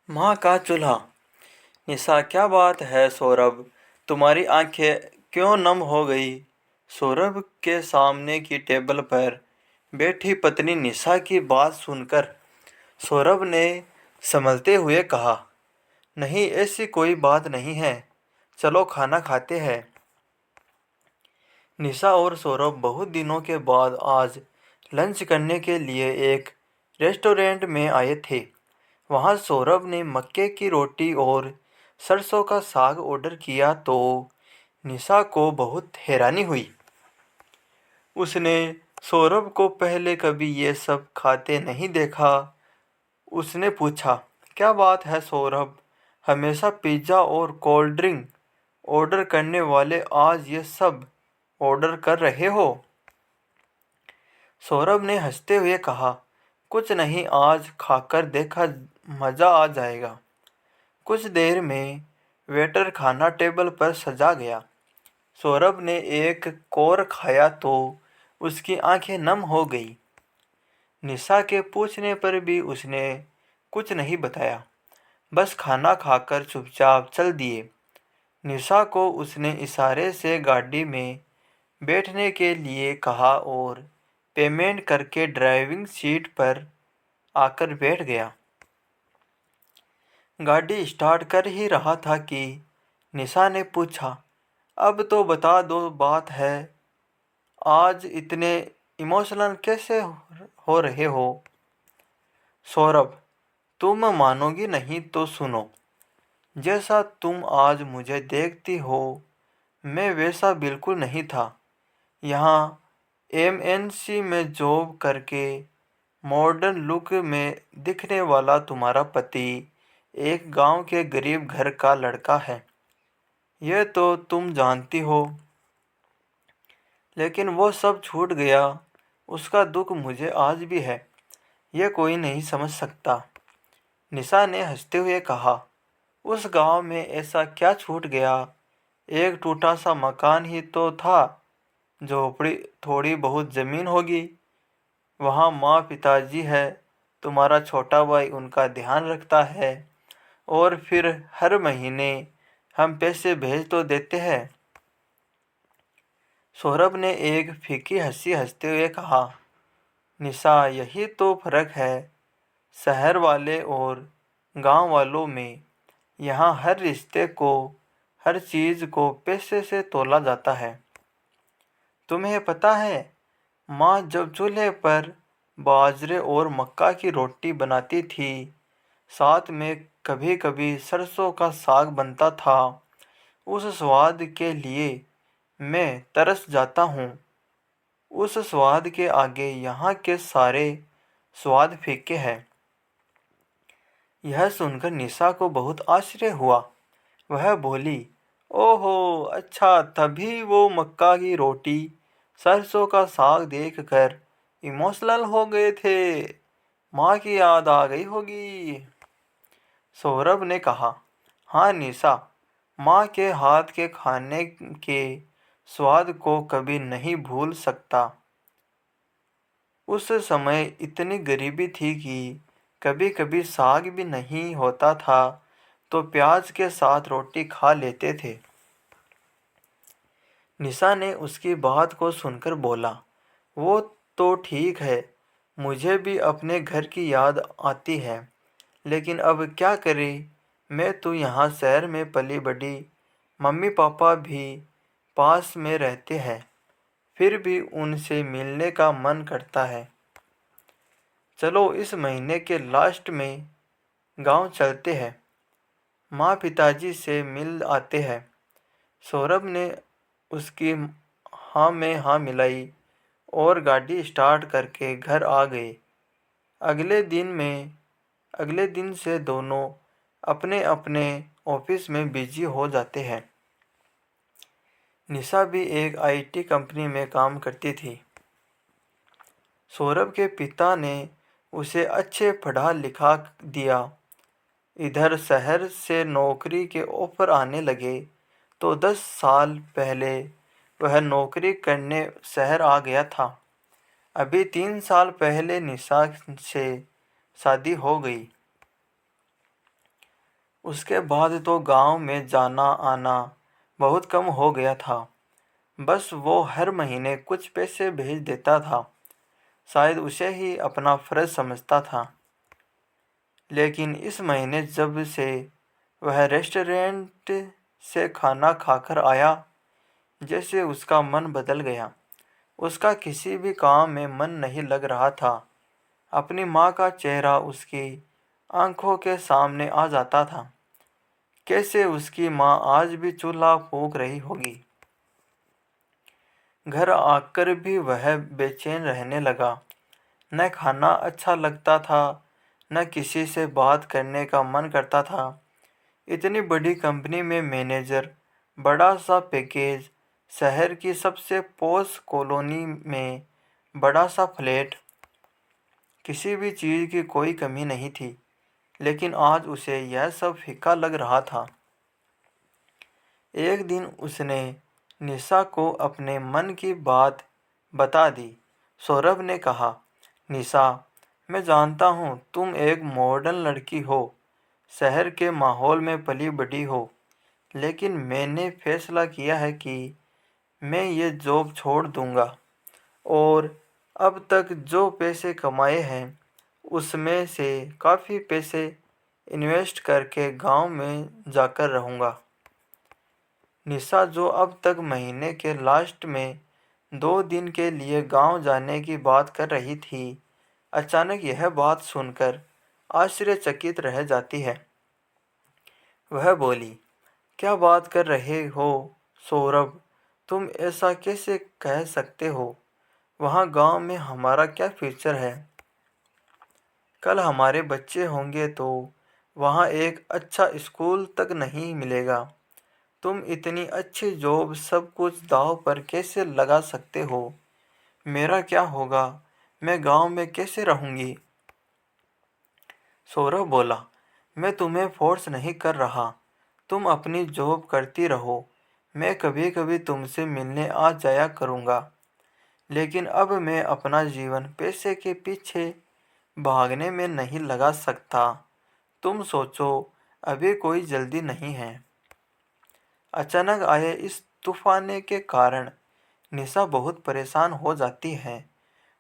माँ का चूल्हा। निशा, क्या बात है सौरभ, तुम्हारी आंखें क्यों नम हो गई? सौरभ के सामने की टेबल पर बैठी पत्नी निशा की बात सुनकर सौरभ ने संभलते हुए कहा, नहीं, ऐसी कोई बात नहीं है, चलो खाना खाते हैं। निशा और सौरभ बहुत दिनों के बाद आज लंच करने के लिए एक रेस्टोरेंट में आए थे। वहाँ सौरभ ने मक्के की रोटी और सरसों का साग ऑर्डर किया तो निशा को बहुत हैरानी हुई। उसने सौरभ को पहले कभी ये सब खाते नहीं देखा। उसने पूछा, क्या बात है सौरभ, हमेशा पिज़्ज़ा और कोल्ड ड्रिंक ऑर्डर करने वाले आज ये सब ऑर्डर कर रहे हो? सौरभ ने हंसते हुए कहा, कुछ नहीं, आज खाकर देखा, मज़ा आ जाएगा। कुछ देर में वेटर खाना टेबल पर सजा गया। सौरभ ने एक कोर खाया तो उसकी आंखें नम हो गई। निशा के पूछने पर भी उसने कुछ नहीं बताया, बस खाना खाकर चुपचाप चल दिए। निशा को उसने इशारे से गाड़ी में बैठने के लिए कहा और पेमेंट करके ड्राइविंग सीट पर आकर बैठ गया। गाड़ी स्टार्ट कर ही रहा था कि निशा ने पूछा, अब तो बता दो, बात है, आज इतने इमोशनल कैसे हो रहे हो? सौरभ, तुम मानोगी नहीं तो सुनो। जैसा तुम आज मुझे देखती हो, मैं वैसा बिल्कुल नहीं था। यहाँ एमएनसी में जॉब करके मॉडर्न लुक में दिखने वाला तुम्हारा पति एक गांव के गरीब घर का लड़का है, यह तो तुम जानती हो। लेकिन वो सब छूट गया, उसका दुख मुझे आज भी है, यह कोई नहीं समझ सकता। निशा ने हंसते हुए कहा, उस गांव में ऐसा क्या छूट गया? एक टूटा सा मकान ही तो था, झोपड़ी, थोड़ी बहुत ज़मीन होगी। वहाँ माँ पिताजी है, तुम्हारा छोटा भाई उनका ध्यान रखता है, और फिर हर महीने हम पैसे भेज तो देते हैं। सौरभ ने एक फीकी हंसी हंसते हुए कहा, निशा, यही तो फर्क है शहर वाले और गांव वालों में। यहाँ हर रिश्ते को, हर चीज़ को पैसे से तोला जाता है। तुम्हें पता है, माँ जब चूल्हे पर बाजरे और मक्का की रोटी बनाती थी, साथ में कभी कभी सरसों का साग बनता था, उस स्वाद के लिए मैं तरस जाता हूँ। उस स्वाद के आगे यहाँ के सारे स्वाद फीके हैं। यह सुनकर निशा को बहुत आश्चर्य हुआ। वह बोली, ओहो, अच्छा, तभी वो मक्का की रोटी, सरसों का साग देखकर इमोशनल हो गए थे। माँ की याद आ गई होगी। सौरभ ने कहा, हाँ निशा, माँ के हाथ के खाने के स्वाद को कभी नहीं भूल सकता। उस समय इतनी गरीबी थी कि कभी कभी साग भी नहीं होता था तो प्याज के साथ रोटी खा लेते थे। निशा ने उसकी बात को सुनकर बोला, वो तो ठीक है, मुझे भी अपने घर की याद आती है, लेकिन अब क्या करें, मैं तो यहाँ शहर में पली बड़ी, मम्मी पापा भी पास में रहते हैं, फिर भी उनसे मिलने का मन करता है। चलो इस महीने के लास्ट में गांव चलते हैं, माँ पिताजी से मिल आते हैं। सौरभ ने उसकी हाँ में हाँ मिलाई और गाड़ी स्टार्ट करके घर आ गए। अगले दिन में अगले दिन से दोनों अपने अपने ऑफिस में बिजी हो जाते हैं। निशा भी एक आईटी कंपनी में काम करती थी। सौरभ के पिता ने उसे अच्छे पढ़ा लिखा दिया। इधर शहर से नौकरी के ऑफर आने लगे तो 10 साल पहले वह नौकरी करने शहर आ गया था। अभी 3 साल पहले निशा से शादी हो गई। उसके बाद तो गांव में जाना आना बहुत कम हो गया था। बस वो हर महीने कुछ पैसे भेज देता था। शायद उसे ही अपना फ़र्ज समझता था। लेकिन इस महीने जब से वह रेस्टोरेंट से खाना खाकर आया, जैसे उसका मन बदल गया। उसका किसी भी काम में मन नहीं लग रहा था। अपनी माँ का चेहरा उसकी आंखों के सामने आ जाता था। कैसे उसकी माँ आज भी चूल्हा फूंक रही होगी। घर आकर भी वह बेचैन रहने लगा। न खाना अच्छा लगता था, न किसी से बात करने का मन करता था। इतनी बड़ी कंपनी में मैनेजर, बड़ा सा पैकेज, शहर की सबसे पॉश कॉलोनी में बड़ा सा फ्लैट, किसी भी चीज़ की कोई कमी नहीं थी। लेकिन आज उसे यह सब फीका लग रहा था। एक दिन उसने निशा को अपने मन की बात बता दी। सौरभ ने कहा, निशा, मैं जानता हूँ तुम एक मॉडर्न लड़की हो, शहर के माहौल में पली बड़ी हो, लेकिन मैंने फैसला किया है कि मैं ये जॉब छोड़ दूँगा और अब तक जो पैसे कमाए हैं उसमें से काफ़ी पैसे इन्वेस्ट करके गांव में जाकर रहूँगा। निशा, जो अब तक महीने के लास्ट में 2 दिन के लिए गांव जाने की बात कर रही थी, अचानक यह बात सुनकर आश्चर्यचकित रह जाती है। वह बोली, क्या बात कर रहे हो सौरभ, तुम ऐसा कैसे कह सकते हो? वहाँ गांव में हमारा क्या फ्यूचर है? कल हमारे बच्चे होंगे तो वहाँ एक अच्छा स्कूल तक नहीं मिलेगा। तुम इतनी अच्छी जॉब सब कुछ दांव पर कैसे लगा सकते हो? मेरा क्या होगा? मैं गांव में कैसे रहूँगी? सौरभ बोला, मैं तुम्हें फोर्स नहीं कर रहा। तुम अपनी जॉब करती रहो। मैं कभी कभी तुमसे मिलने आ जाया करूँगा। लेकिन अब मैं अपना जीवन पैसे के पीछे भागने में नहीं लगा सकता। तुम सोचो, अभी कोई जल्दी नहीं है। अचानक आए इस तूफान के कारण निशा बहुत परेशान हो जाती है।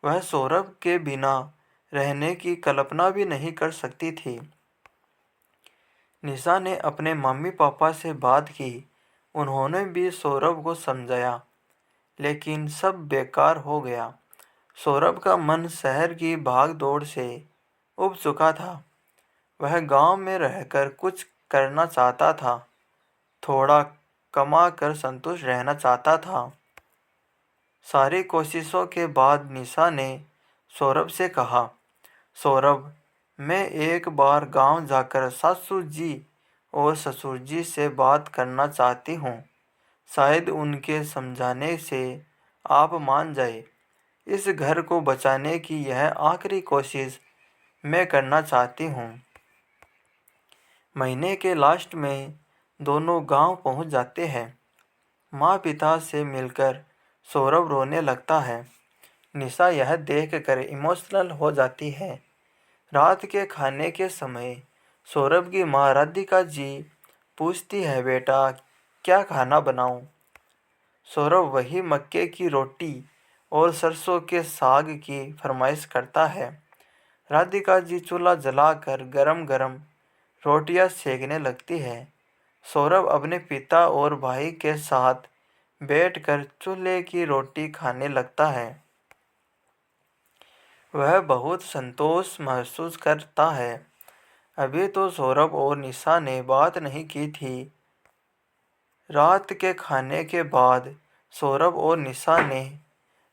वह सौरभ के बिना रहने की कल्पना भी नहीं कर सकती थी। निशा ने अपने मम्मी पापा से बात की। उन्होंने भी सौरभ को समझाया, लेकिन सब बेकार हो गया। सौरभ का मन शहर की भाग दौड़ से उब चुका था। वह गांव में रहकर कुछ करना चाहता था, थोड़ा कमा कर संतुष्ट रहना चाहता था। सारी कोशिशों के बाद निशा ने सौरभ से कहा, सौरभ, मैं एक बार गांव जाकर सासू जी और ससुर जी से बात करना चाहती हूँ। शायद उनके समझाने से आप मान जाए। इस घर को बचाने की यह आखिरी कोशिश मैं करना चाहती हूँ। महीने के लास्ट में दोनों गांव पहुंच जाते हैं। माँ पिता से मिलकर सौरभ रोने लगता है। निशा यह देखकर इमोशनल हो जाती है। रात के खाने के समय सौरभ की माँ राधिका जी पूछती है, बेटा क्या खाना बनाऊं? सौरभ वही मक्के की रोटी और सरसों के साग की फरमाइश करता है। राधिका जी चूल्हा जलाकर गरम गरम रोटियां सेकने लगती है। सौरभ अपने पिता और भाई के साथ बैठकर चूल्हे की रोटी खाने लगता है। वह बहुत संतोष महसूस करता है। अभी तो सौरभ और निशा ने बात नहीं की थी। रात के खाने के बाद सौरभ और निशा ने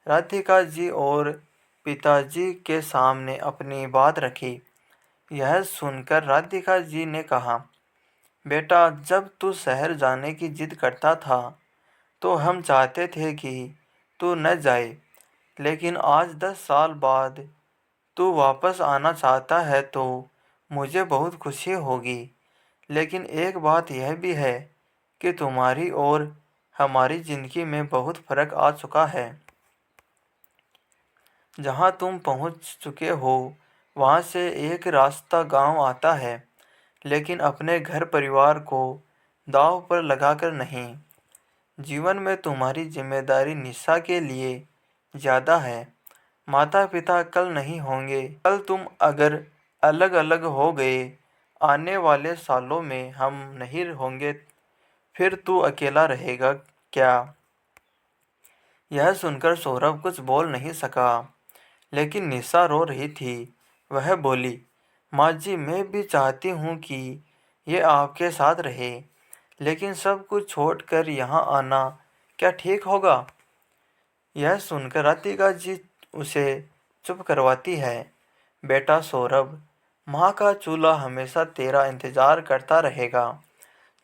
राधिका जी और पिताजी के सामने अपनी बात रखी। यह सुनकर राधिका जी ने कहा, बेटा जब तू शहर जाने की जिद करता था तो हम चाहते थे कि तू न जाए, लेकिन आज 10 साल बाद तू वापस आना चाहता है तो मुझे बहुत खुशी होगी। लेकिन एक बात यह भी है कि तुम्हारी और हमारी ज़िंदगी में बहुत फ़र्क आ चुका है। जहाँ तुम पहुँच चुके हो वहाँ से एक रास्ता गांव आता है, लेकिन अपने घर परिवार को दांव पर लगाकर नहीं। जीवन में तुम्हारी जिम्मेदारी निशा के लिए ज़्यादा है। माता पिता कल नहीं होंगे। कल तुम अगर अलग अलग हो गए, आने वाले सालों में हम नहीं होंगे, फिर तू अकेला रहेगा क्या? यह सुनकर सौरभ कुछ बोल नहीं सका, लेकिन निशा रो रही थी। वह बोली, माँ जी, मैं भी चाहती हूँ कि ये आपके साथ रहे, लेकिन सब कुछ छोड़कर यहाँ आना क्या ठीक होगा? यह सुनकर राधिका जी उसे चुप करवाती है। बेटा सौरभ, माँ का चूल्हा हमेशा तेरा इंतजार करता रहेगा।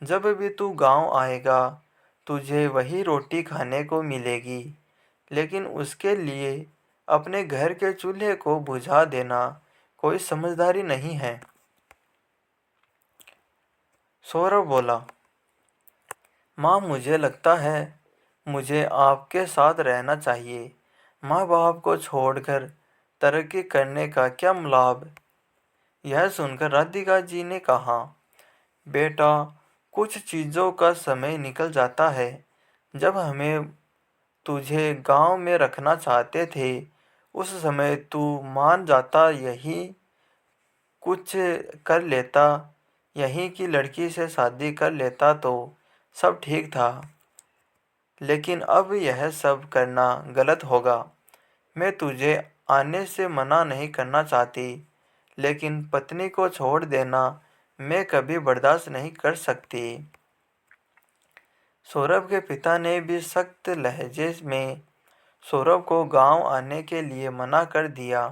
जब भी तू गांव आएगा, तुझे वही रोटी खाने को मिलेगी, लेकिन उसके लिए अपने घर के चूल्हे को बुझा देना कोई समझदारी नहीं है। सौरभ बोला, माँ, मुझे लगता है मुझे आपके साथ रहना चाहिए। माँ बाप को छोड़कर तरक्की करने का क्या लाभ? यह सुनकर राधिका जी ने कहा, बेटा, कुछ चीज़ों का समय निकल जाता है। जब हमें तुझे गांव में रखना चाहते थे, उस समय तू मान जाता, यही कुछ कर लेता, यहीं की लड़की से शादी कर लेता तो सब ठीक था। लेकिन अब यह सब करना गलत होगा। मैं तुझे आने से मना नहीं करना चाहती, लेकिन पत्नी को छोड़ देना मैं कभी बर्दाश्त नहीं कर सकती। सौरभ के पिता ने भी सख्त लहजे में सौरभ को गांव आने के लिए मना कर दिया।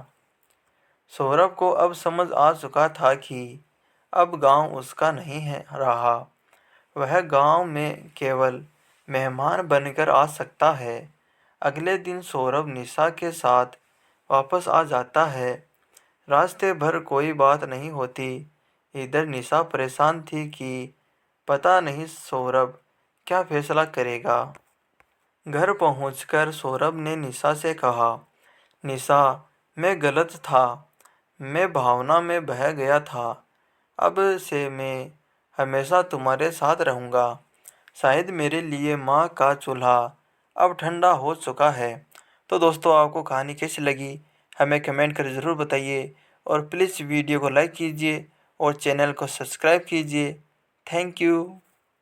सौरभ को अब समझ आ चुका था कि अब गांव उसका नहीं है रहा। वह गांव में केवल मेहमान बनकर आ सकता है। अगले दिन सौरभ निशा के साथ वापस आ जाता है। रास्ते भर कोई बात नहीं होती। इधर निशा परेशान थी कि पता नहीं सौरभ क्या फैसला करेगा। घर पहुंचकर सौरभ ने निशा से कहा, निशा, मैं गलत था। मैं भावना में बह गया था। अब से मैं हमेशा तुम्हारे साथ रहूँगा। शायद मेरे लिए माँ का चूल्हा अब ठंडा हो चुका है। तो दोस्तों, आपको कहानी कैसी लगी हमें कमेंट कर ज़रूर बताइए, और प्लीज़ वीडियो को लाइक कीजिए और चैनल को सब्सक्राइब कीजिए। Thank you.